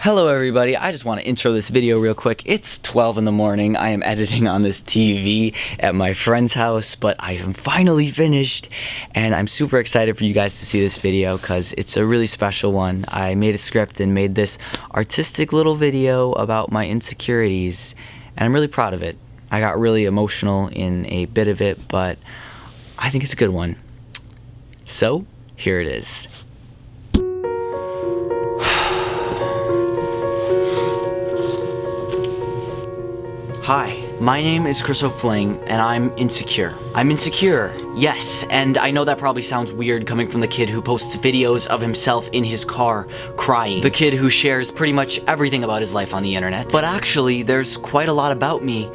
Hello everybody, I just want to intro this video real quick. It's 12 in the morning, I am editing on this TV at my friend's house, but I am finally finished, and I'm super excited for you guys to see this video because it's a really special one. I made a script and made this artistic little video about my insecurities, and I'm really proud of it. I got really emotional in a bit of it, but I think it's a good one. So, here it is. Hi, my name is Chris O'Fling, and I'm insecure. I'm insecure, yes, and I know that probably sounds weird coming from the kid who posts videos of himself in his car crying. The kid who shares pretty much everything about his life on the internet. But actually, there's quite a lot about me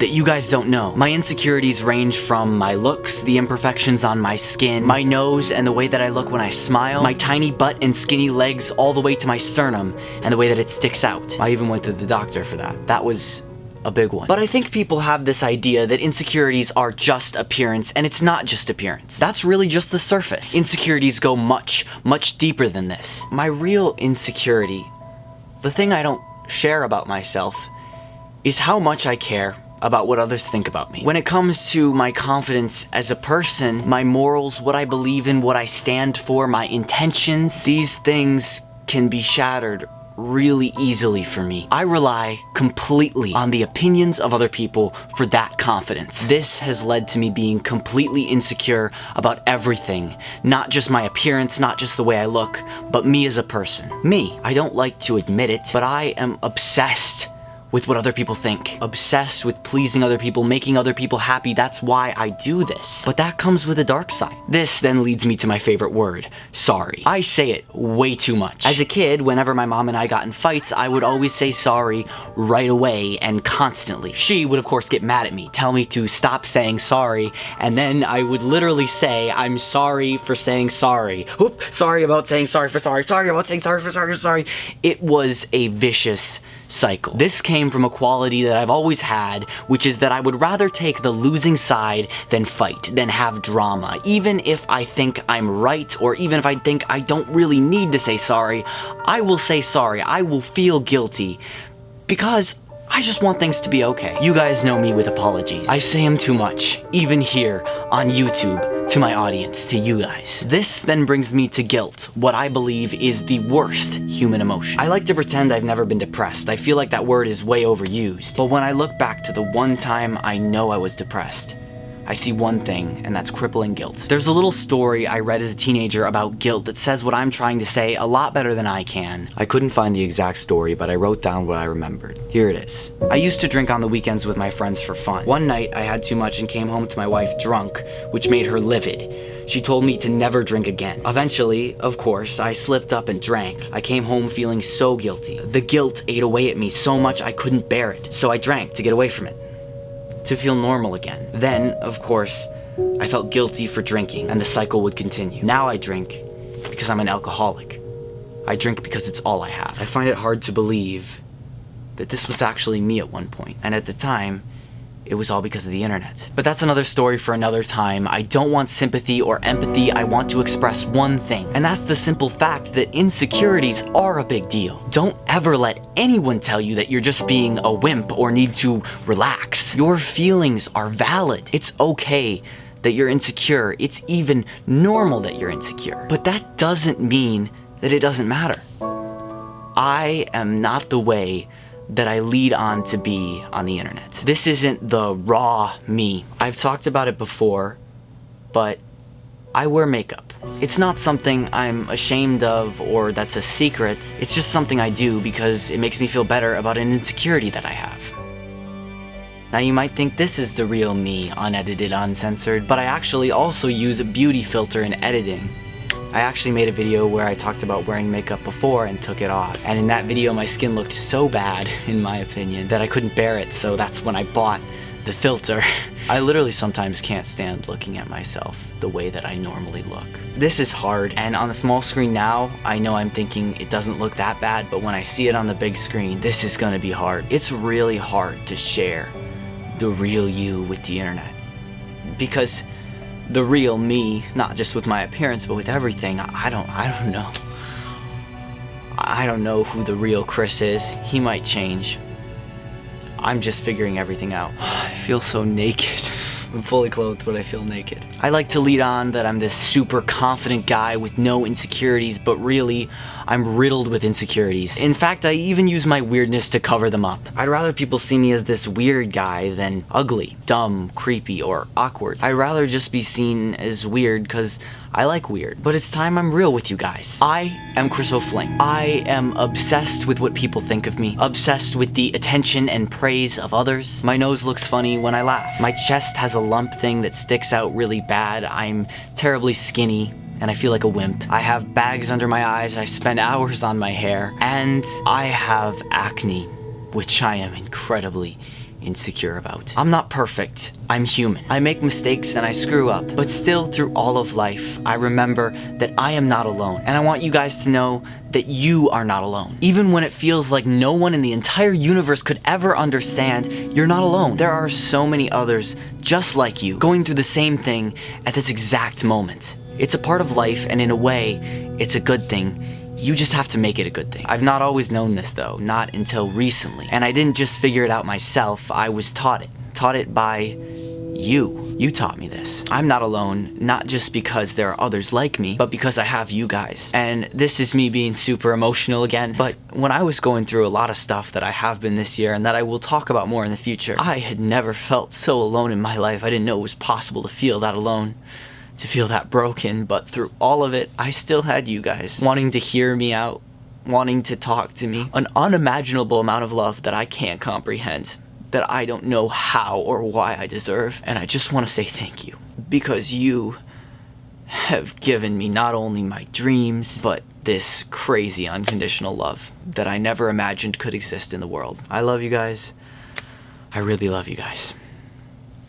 that you guys don't know. My insecurities range from my looks, the imperfections on my skin, my nose and the way that I look when I smile, my tiny butt and skinny legs all the way to my sternum and the way that it sticks out. I even went to the doctor for that. That was a big one. But I think people have this idea that insecurities are just appearance, and it's not just appearance. That's really just the surface. Insecurities go much, much deeper than this. My real insecurity, the thing I don't share about myself, is how much I care about what others think about me. When it comes to my confidence as a person, my morals, what I believe in, what I stand for, my intentions, these things can be shattered really easily for me. I rely completely on the opinions of other people for that confidence. This has led to me being completely insecure about everything. Not just my appearance, not just the way I look, but me as a person. Me. I don't like to admit it, but I am obsessed with what other people think. Obsessed with pleasing other people, making other people happy. That's why I do this. But that comes with a dark side. This then leads me to my favorite word, sorry. I say it way too much. As a kid, whenever my mom and I got in fights, I would always say sorry right away and constantly. She would of course get mad at me, tell me to stop saying sorry, and then I would literally say, I'm sorry for saying sorry. Oop, sorry about saying sorry for sorry, sorry about saying sorry for sorry for sorry. It was a vicious cycle. This came from a quality that I've always had, which is that I would rather take the losing side than fight, than have drama. Even if I think I'm right, or even if I think I don't really need to say sorry, I will say sorry. I will feel guilty because I just want things to be okay. You guys know me with apologies. I say them too much, even here on YouTube, to my audience, to you guys. This then brings me to guilt, what I believe is the worst human emotion. I like to pretend I've never been depressed. I feel like that word is way overused. But when I look back to the one time I know I was depressed, I see one thing, and that's crippling guilt. There's a little story I read as a teenager about guilt that says what I'm trying to say a lot better than I can. I couldn't find the exact story, but I wrote down what I remembered. Here it is. I used to drink on the weekends with my friends for fun. One night, I had too much and came home to my wife drunk, which made her livid. She told me to never drink again. Eventually, of course, I slipped up and drank. I came home feeling so guilty. The guilt ate away at me so much I couldn't bear it. So I drank to get away from it, to feel normal again. Then, of course, I felt guilty for drinking, and the cycle would continue. Now I drink because I'm an alcoholic. I drink because it's all I have. I find it hard to believe that this was actually me at one point, and at the time, it was all because of the internet. But that's another story for another time. I don't want sympathy or empathy. I want to express one thing, and that's the simple fact that insecurities are a big deal. Don't ever let anyone tell you that you're just being a wimp or need to relax. Your feelings are valid. It's okay that you're insecure. It's even normal that you're insecure. But that doesn't mean that it doesn't matter. I am not the way that I lead on to be on the internet. This isn't the raw me. I've talked about it before, but I wear makeup. It's not something I'm ashamed of or that's a secret. It's just something I do because it makes me feel better about an insecurity that I have. Now you might think this is the real me, unedited, uncensored, but I actually also use a beauty filter in editing. I actually made a video where I talked about wearing makeup before and took it off. And in that video, my skin looked so bad, in my opinion, that I couldn't bear it, so that's when I bought the filter. I literally sometimes can't stand looking at myself the way that I normally look. This is hard, and on the small screen now, I know I'm thinking it doesn't look that bad, but when I see it on the big screen, this is gonna be hard. It's really hard to share the real you with the internet. Because the real me, not just with my appearance, but with everything, I don't know. I don't know who the real Chris is. He might change. I'm just figuring everything out. I feel so naked. I'm fully clothed, but I feel naked. I like to lead on that I'm this super confident guy with no insecurities, but really, I'm riddled with insecurities. In fact, I even use my weirdness to cover them up. I'd rather people see me as this weird guy than ugly, dumb, creepy, or awkward. I'd rather just be seen as weird because I like weird. But it's time I'm real with you guys. I am Chris O'Fling. I am obsessed with what people think of me, obsessed with the attention and praise of others. My nose looks funny when I laugh. My chest has a lump thing that sticks out really bad. I'm terribly skinny, and I feel like a wimp. I have bags under my eyes, I spend hours on my hair, and I have acne, which I am incredibly insecure about. I'm not perfect. I'm human. I make mistakes and I screw up, but still through all of life, I remember that I am not alone. And I want you guys to know that you are not alone. Even when it feels like no one in the entire universe could ever understand, you're not alone. There are so many others just like you going through the same thing at this exact moment. It's a part of life, and in a way, it's a good thing. You just have to make it a good thing. I've not always known this though, not until recently. And I didn't just figure it out myself, I was taught it. Taught it by you. You taught me this. I'm not alone, not just because there are others like me, but because I have you guys. And this is me being super emotional again, but when I was going through a lot of stuff that I have been this year and that I will talk about more in the future, I had never felt so alone in my life. I didn't know it was possible to feel that alone, to feel that broken, but through all of it, I still had you guys wanting to hear me out, wanting to talk to me. An unimaginable amount of love that I can't comprehend, that I don't know how or why I deserve. And I just want to say thank you, because you have given me not only my dreams, but this crazy unconditional love that I never imagined could exist in the world. I love you guys. I really love you guys.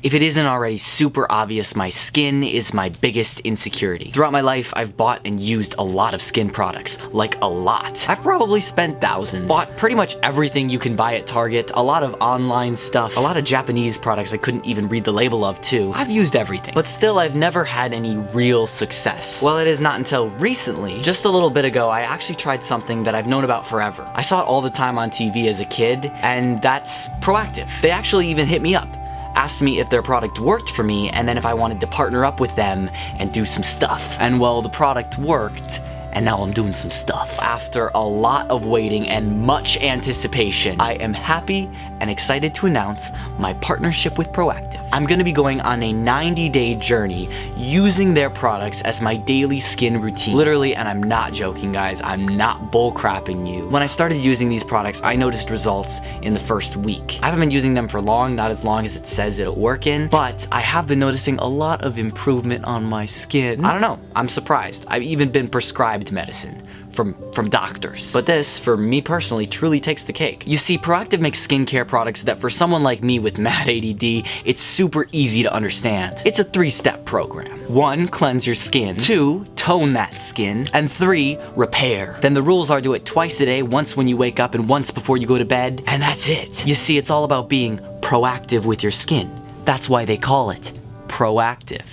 If it isn't already super obvious, my skin is my biggest insecurity. Throughout my life, I've bought and used a lot of skin products, like a lot. I've probably spent thousands. Bought pretty much everything you can buy at Target, a lot of online stuff, a lot of Japanese products I couldn't even read the label of too. I've used everything, but still I've never had any real success. Well, it is not until recently, just a little bit ago, I actually tried something that I've known about forever. I saw it all the time on TV as a kid, and that's Proactive. They actually even hit me up, asked me if their product worked for me, and then if I wanted to partner up with them and do some stuff. And well, the product worked, and now I'm doing some stuff. After a lot of waiting and much anticipation, I am happy and excited to announce my partnership with Proactive. I'm gonna be going on a 90-day journey using their products as my daily skin routine. Literally, and I'm not joking guys, I'm not bullcrapping you. When I started using these products, I noticed results in the first week. I haven't been using them for long, not as long as it says it'll work in, but I have been noticing a lot of improvement on my skin. I don't know, I'm surprised. I've even been prescribed medicine from doctors. But this, for me personally, truly takes the cake. You see, Proactive makes skincare products that for someone like me with mad ADD, it's super easy to understand. It's a 3-step program. 1, cleanse your skin. 2, tone that skin. And 3, repair. Then the rules are do it twice a day, once when you wake up and once before you go to bed, and that's it. You see, it's all about being proactive with your skin. That's why they call it Proactive.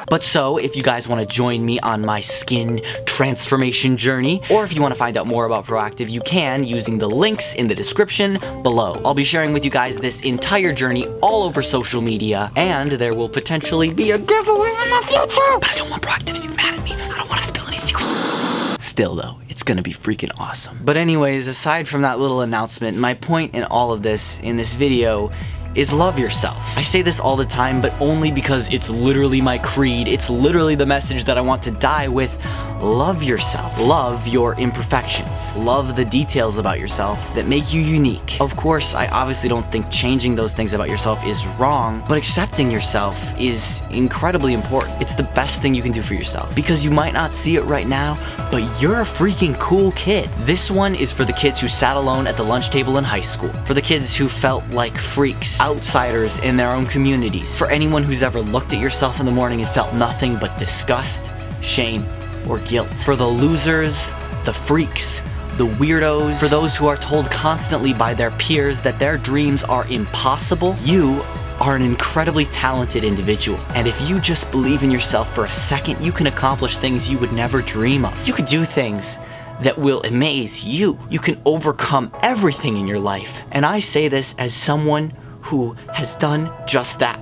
But so, if you guys want to join me on my skin transformation journey, or if you want to find out more about Proactive, you can using the links in the description below. I'll be sharing with you guys this entire journey all over social media, and there will potentially be a giveaway in the future. But I don't want Proactive to be mad at me. I don't want to spill any secrets. Still though, it's gonna be freaking awesome. But anyways, aside from that little announcement, my point in all of this, in this video, is love yourself. I say this all the time, but only because it's literally my creed. It's literally the message that I want to die with. Love yourself. Love your imperfections. Love the details about yourself that make you unique. Of course, I obviously don't think changing those things about yourself is wrong, but accepting yourself is incredibly important. It's the best thing you can do for yourself, because you might not see it right now, but you're a freaking cool kid. This one is for the kids who sat alone at the lunch table in high school, for the kids who felt like freaks, outsiders in their own communities, for anyone who's ever looked at yourself in the morning and felt nothing but disgust, shame, or guilt, for the losers, the freaks, the weirdos, for those who are told constantly by their peers that their dreams are impossible. You are an incredibly talented individual, and if you just believe in yourself for a second, you can accomplish things you would never dream of. You could do things that will amaze you. You can overcome everything in your life. And I say this as someone who has done just that,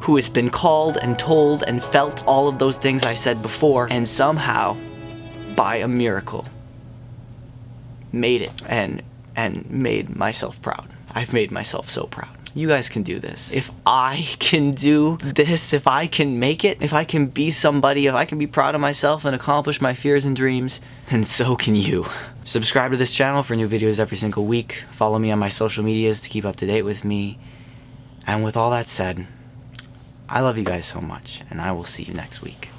who has been called and told and felt all of those things I said before, and somehow, by a miracle, made it and made myself proud. I've made myself so proud. You guys can do this. If I can do this, if I can make it, if I can be somebody, if I can be proud of myself and accomplish my fears and dreams, then so can you. Subscribe to this channel for new videos every single week. Follow me on my social medias to keep up to date with me. And with all that said, I love you guys so much, and I will see you next week.